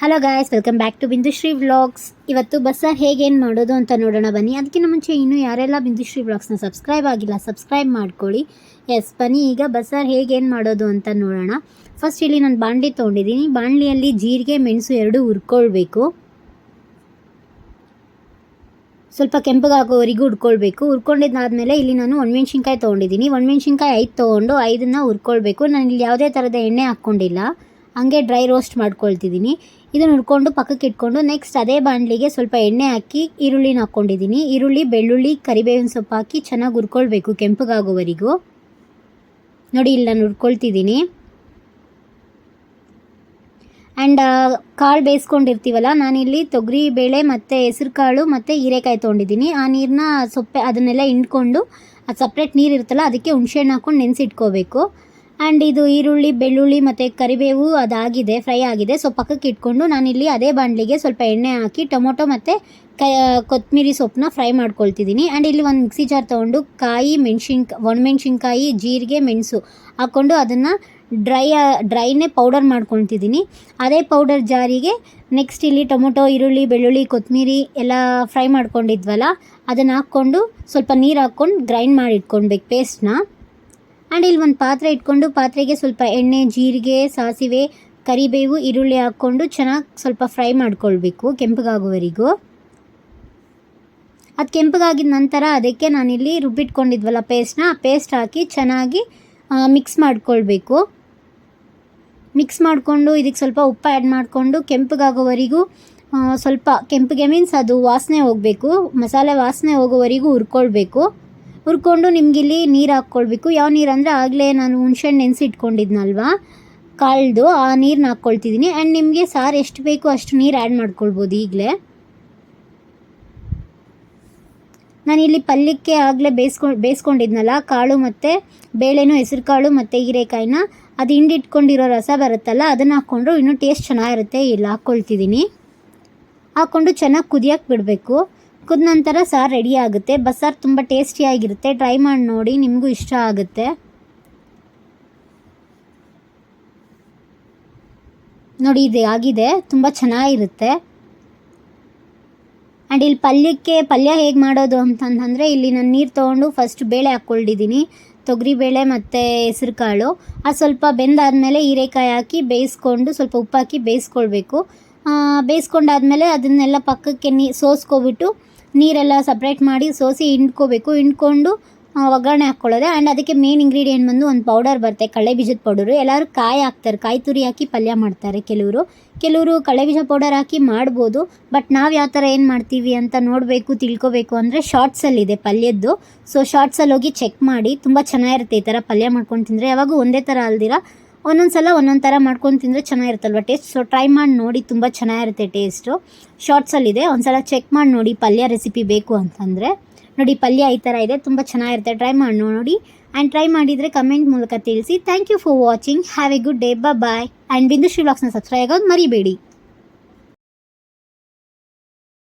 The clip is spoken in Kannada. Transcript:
Hello guys, welcome back to Bindushree vlogs. ಇವತ್ತು ಬಸ್ಸಾರು ಹೇಗೇನು ಮಾಡೋದು ಅಂತ ನೋಡೋಣ ಬನ್ನಿ. ಅದಕ್ಕಿಂತ ಮುಂಚೆ ಇನ್ನೂ ಯಾರೆಲ್ಲ ಬಿಂದುಶ್ರೀ ವ್ಲಾಗ್ಸ್ನ ಸಬ್ಸ್ಕ್ರೈಬ್ ಆಗಿಲ್ಲ ಸಬ್ಸ್ಕ್ರೈಬ್ ಮಾಡ್ಕೊಳ್ಳಿ. ಎಸ್, ಬನ್ನಿ ಈಗ ಬಸ್ಸಾರು ಹೇಗೇನು ಮಾಡೋದು ಅಂತ ನೋಡೋಣ. ಫಸ್ಟ್ ಇಲ್ಲಿ ನಾನು ಬಾಣಲಿ ತೊಗೊಂಡಿದ್ದೀನಿ. ಬಾಣಲಿಯಲ್ಲಿ ಜೀರಿಗೆ ಮೆಣಸು ಎರಡೂ ಹುರ್ಕೊಳ್ಬೇಕು. ಸ್ವಲ್ಪ ಕೆಂಪಗಾಗೋವರೆಗೂ ಹುರ್ಕೊಳ್ಬೇಕು. ಹುರ್ಕೊಂಡಿದ್ದಾದಮೇಲೆ ಇಲ್ಲಿ ನಾನು ಒಣಮೆಣ್ಸಿನ್ಕಾಯಿ ತೊಗೊಂಡಿದ್ದೀನಿ. ಒಣಮೆಣ್ಸಿನ್ಕಾಯಿ 5 ತೊಗೊಂಡು 5ನ್ನು ಹುರ್ಕೊಳ್ಬೇಕು. ನಾನು ಇಲ್ಲಿ ಯಾವುದೇ ಥರದ ಎಣ್ಣೆ ಹಾಕ್ಕೊಂಡಿಲ್ಲ, ಹಂಗೆ ಡ್ರೈ ರೋಸ್ಟ್ ಮಾಡ್ಕೊಳ್ತಿದ್ದೀನಿ. ಇದನ್ನು ಹುರ್ಕೊಂಡು ಪಕ್ಕಕ್ಕೆ ಇಟ್ಕೊಂಡು ನೆಕ್ಸ್ಟ್ ಅದೇ ಬಾಣಲಿಗೆ ಸ್ವಲ್ಪ ಎಣ್ಣೆ ಹಾಕಿ ಈರುಳ್ಳಿನ ಹಾಕ್ಕೊಂಡಿದ್ದೀನಿ. ಈರುಳ್ಳಿ, ಬೆಳ್ಳುಳ್ಳಿ, ಕರಿಬೇವಿನ ಸೊಪ್ಪು ಹಾಕಿ ಚೆನ್ನಾಗಿ ಹುರ್ಕೊಳ್ಬೇಕು ಕೆಂಪಗಾಗೋವರೆಗೂ. ನೋಡಿ, ಇಲ್ಲಿ ನಾನು ಹುರ್ಕೊಳ್ತಿದ್ದೀನಿ. ಆ್ಯಂಡ್ ಕಾಳು ಬೇಯಿಸ್ಕೊಂಡಿರ್ತೀವಲ್ಲ, ನಾನಿಲ್ಲಿ ತೊಗರಿ ಬೇಳೆ ಮತ್ತು ಹೆಸರು ಕಾಳು ಮತ್ತು ಹೀರೆಕಾಯಿ ತೊಗೊಂಡಿದ್ದೀನಿ. ಆ ನೀರನ್ನ ಅದನ್ನೆಲ್ಲ ಹಿಂಡ್ಕೊಂಡು ಅದು ಸಪ್ರೇಟ್ ನೀರು ಇರುತ್ತಲ್ಲ, ಅದಕ್ಕೆ ಹುಣಸೆಹಣ್ಣು ಹಾಕ್ಕೊಂಡು ನೆನೆಸಿಟ್ಕೋಬೇಕು. ಆ್ಯಂಡ್ ಇದು ಈರುಳ್ಳಿ, ಬೆಳ್ಳುಳ್ಳಿ ಮತ್ತು ಕರಿಬೇವು ಅದಾಗಿದೆ, ಫ್ರೈ ಆಗಿದೆ. ಸೊ ಪಕ್ಕಕ್ಕೆ ಇಟ್ಕೊಂಡು ನಾನಿಲ್ಲಿ ಅದೇ ಬಾಣಲಿಗೆ ಸ್ವಲ್ಪ ಎಣ್ಣೆ ಹಾಕಿ ಟೊಮೊಟೊ ಮತ್ತು ಕೊತ್ತಂಬರಿ ಸೊಪ್ಪನ್ನ ಫ್ರೈ ಮಾಡ್ಕೊಳ್ತಿದ್ದೀನಿ. ಆ್ಯಂಡ್ ಇಲ್ಲಿ ಒಂದು ಮಿಕ್ಸಿ ಜಾರ್ ತೊಗೊಂಡು ಕಾಯಿ, ಒಣಮೆಣ್ಸಿನ್ಕಾಯಿ, ಜೀರಿಗೆ, ಮೆಣಸು ಹಾಕ್ಕೊಂಡು ಅದನ್ನು ಡ್ರೈನೇ ಪೌಡರ್ ಮಾಡ್ಕೊಳ್ತಿದ್ದೀನಿ. ಅದೇ ಪೌಡರ್ ಜಾರಿಗೆ ನೆಕ್ಸ್ಟ್ ಇಲ್ಲಿ ಟೊಮೊಟೊ, ಈರುಳ್ಳಿ, ಬೆಳ್ಳುಳ್ಳಿ, ಕೊತ್ತಂಬರಿ ಎಲ್ಲ ಫ್ರೈ ಮಾಡ್ಕೊಂಡಿದ್ವಲ್ಲ, ಅದನ್ನು ಹಾಕ್ಕೊಂಡು ಸ್ವಲ್ಪ ನೀರು ಹಾಕ್ಕೊಂಡು ಗ್ರೈಂಡ್ ಮಾಡಿ ಇಟ್ಕೊಳ್ಬೇಕು ಪೇಸ್ಟ್ನ. ಆ್ಯಂಡ್ ಇಲ್ಲಿ ಒಂದು ಪಾತ್ರೆ ಇಟ್ಕೊಂಡು ಪಾತ್ರೆಗೆ ಸ್ವಲ್ಪ ಎಣ್ಣೆ, ಜೀರಿಗೆ, ಸಾಸಿವೆ, ಕರಿಬೇವು, ಈರುಳ್ಳಿ ಹಾಕ್ಕೊಂಡು ಚೆನ್ನಾಗಿ ಸ್ವಲ್ಪ ಫ್ರೈ ಮಾಡ್ಕೊಳ್ಬೇಕು ಕೆಂಪಗಾಗೋವರೆಗೂ. ಅದು ಕೆಂಪಗಾಗಿದ ನಂತರ ಅದಕ್ಕೆ ನಾನಿಲ್ಲಿ ರುಬ್ಬಿಟ್ಕೊಂಡಿದ್ವಲ್ಲ ಪೇಸ್ಟ್ನ, ಆ ಪೇಸ್ಟ್ ಹಾಕಿ ಚೆನ್ನಾಗಿ ಮಿಕ್ಸ್ ಮಾಡ್ಕೊಳ್ಬೇಕು. ಮಿಕ್ಸ್ ಮಾಡಿಕೊಂಡು ಇದಕ್ಕೆ ಸ್ವಲ್ಪ ಉಪ್ಪು ಆ್ಯಡ್ ಮಾಡಿಕೊಂಡು ಕೆಂಪಗಾಗೋವರೆಗೂ ಸ್ವಲ್ಪ ಕೆಂಪಿಗೆ ಮೀನ್ಸ್ ಅದು ವಾಸನೆ ಹೋಗಬೇಕು, ಮಸಾಲೆ ವಾಸನೆ ಹೋಗೋವರೆಗೂ ಹುರ್ಕೊಳ್ಬೇಕು. ಹುರ್ಕೊಂಡು ನಿಮಗಿಲ್ಲಿ ನೀರು ಹಾಕ್ಕೊಳ್ಬೇಕು. ಯಾವ ನೀರು ಅಂದರೆ ಆಗಲೇ ನಾನು ಹುಣ್ಸೆಹಣ್ಣು ನೆನೆಸಿಟ್ಕೊಂಡಿದ್ನಲ್ವ ಕಾಳ್ದು, ಆ ನೀರನ್ನ ಹಾಕ್ಕೊಳ್ತಿದ್ದೀನಿ. ಆ್ಯಂಡ್ ನಿಮಗೆ ಸಾರು ಎಷ್ಟು ಬೇಕು ಅಷ್ಟು ನೀರು ಆ್ಯಡ್ ಮಾಡ್ಕೊಳ್ಬೋದು ಈಗಲೇ. ನಾನಿಲ್ಲಿ ಪಲ್ಯಕ್ಕೆ ಆಗಲೇ ಬೇಯಿಸ್ಕೊಂಡಿದ್ನಲ್ಲ ಕಾಳು ಮತ್ತು ಬೇಳೆನೂ, ಹೆಸರು ಕಾಳು ಮತ್ತು ಹೀರೆಕಾಯಿನ, ಅದು ಹಿಂಡಿಟ್ಕೊಂಡಿರೋ ರಸ ಬರುತ್ತಲ್ಲ, ಅದನ್ನು ಹಾಕ್ಕೊಂಡ್ರು ಇನ್ನೂ ಟೇಸ್ಟ್ ಚೆನ್ನಾಗಿರುತ್ತೆ. ಇಲ್ಲಿ ಹಾಕ್ಕೊಳ್ತಿದ್ದೀನಿ. ಹಾಕ್ಕೊಂಡು ಚೆನ್ನಾಗಿ ಕುದಿಯೋಕ್ಕೆ ಬಿಡಬೇಕು. ಕುದ ನಂತರ ಸಾರು ರೆಡಿ ಆಗುತ್ತೆ. ಬಸ್ಸಾರು ತುಂಬ ಟೇಸ್ಟಿಯಾಗಿರುತ್ತೆ. ಟ್ರೈ ಮಾಡಿ ನೋಡಿ, ನಿಮಗೂ ಇಷ್ಟ ಆಗುತ್ತೆ. ನೋಡಿ, ಇದು ಆಗಿದೆ, ತುಂಬ ಚೆನ್ನಾಗಿರುತ್ತೆ. ಆ್ಯಂಡ್ ಇಲ್ಲಿ ಪಲ್ಯ ಹೇಗೆ ಮಾಡೋದು ಅಂತಂದರೆ, ಇಲ್ಲಿ ನಾನು ನೀರು ತೊಗೊಂಡು ಫಸ್ಟ್ ಬೇಳೆ ಹಾಕ್ಕೊಂಡಿದ್ದೀನಿ, ತೊಗರಿ ಬೇಳೆ ಮತ್ತು ಹೆಸರು ಕಾಳು. ಅದು ಸ್ವಲ್ಪ ಬೆಂದಾದಮೇಲೆ ಹೀರೆಕಾಯಿ ಹಾಕಿ ಬೇಯಿಸ್ಕೊಂಡು ಸ್ವಲ್ಪ ಉಪ್ಪು ಹಾಕಿ ಬೇಯಿಸ್ಕೊಳ್ಬೇಕು. ಬೇಯಿಸ್ಕೊಂಡಾದ್ಮೇಲೆ ಅದನ್ನೆಲ್ಲ ಪಕ್ಕಕ್ಕೆ ಸೋಸ್ಕೊಬಿಟ್ಟು ನೀರೆಲ್ಲ ಸಪ್ರೇಟ್ ಮಾಡಿ ಸೋಸಿ ಹಿಂಡ್ಕೊಂಡು ಒಗ್ಗರಣೆ ಹಾಕ್ಕೊಳ್ಳೋದೆ. ಆ್ಯಂಡ್ ಅದಕ್ಕೆ ಮೇನ್ ಇಂಗ್ರೀಡಿಯೆಂಟ್ ಬಂದು ಒಂದು ಪೌಡರ್ ಬರುತ್ತೆ, ಕಡಲೆ ಬೀಜದ ಪೌಡರು. ಎಲ್ಲರೂ ಕಾಯಿ ಹಾಕ್ತಾರೆ, ಕಾಯಿ ತುರಿ ಹಾಕಿ ಪಲ್ಯ ಮಾಡ್ತಾರೆ. ಕೆಲವರು ಕಡಲೆ ಬೀಜ ಪೌಡರ್ ಹಾಕಿ ಮಾಡ್ಬೋದು. ಬಟ್ ನಾವು ಯಾವ ಥರ ಏನು ಮಾಡ್ತೀವಿ ಅಂತ ನೋಡಬೇಕು, ತಿಳ್ಕೊಬೇಕು ಅಂದರೆ ಶಾರ್ಟ್ಸಲ್ಲಿದೆ ಪಲ್ಯದ್ದು. ಸೊ ಶಾರ್ಟ್ಸಲ್ಲಿ ಹೋಗಿ ಚೆಕ್ ಮಾಡಿ. ತುಂಬ ಚೆನ್ನಾಗಿರುತ್ತೆ ಈ ಥರ ಪಲ್ಯ ಮಾಡ್ಕೊಂಡು ತಿಂದರೆ. ಯಾವಾಗೂ ಒಂದೇ ಥರ ಅಲ್ದಿರ ಒಂದೊಂದು ಸಲ ಒಂದೊಂದು ಥರ ಮಾಡ್ಕೊಂಡು ತಿಂದರೆ ಚೆನ್ನಾಗಿರುತ್ತಲ್ವ ಟೇಸ್ಟ್. ಸೊ ಟ್ರೈ ಮಾಡಿ ನೋಡಿ, ತುಂಬ ಚೆನ್ನಾಗಿರುತ್ತೆ ಟೇಸ್ಟು. ಶಾರ್ಟ್ಸಲ್ಲಿದೆ, ಒಂದು ಸಲ ಚೆಕ್ ಮಾಡಿ ನೋಡಿ ಪಲ್ಯ ರೆಸಿಪಿ ಬೇಕು ಅಂತಂದರೆ. ನೋಡಿ, ಪಲ್ಯ ಈ ಥರ ಇದೆ, ತುಂಬ ಚೆನ್ನಾಗಿರುತ್ತೆ. ಟ್ರೈ ಮಾಡಿ ನೋಡಿ. ಆ್ಯಂಡ್ ಟ್ರೈ ಮಾಡಿದರೆ ಕಮೆಂಟ್ ಮೂಲಕ ತಿಳಿಸಿ. Thank you for watching. Have a good day. Bye. And Bindushree ವ್ಲಾಗ್ಸ್ನ ಸಬ್ಸ್ಕ್ರೈಬ್ ಆಗೋದು ಮರಿಬೇಡಿ.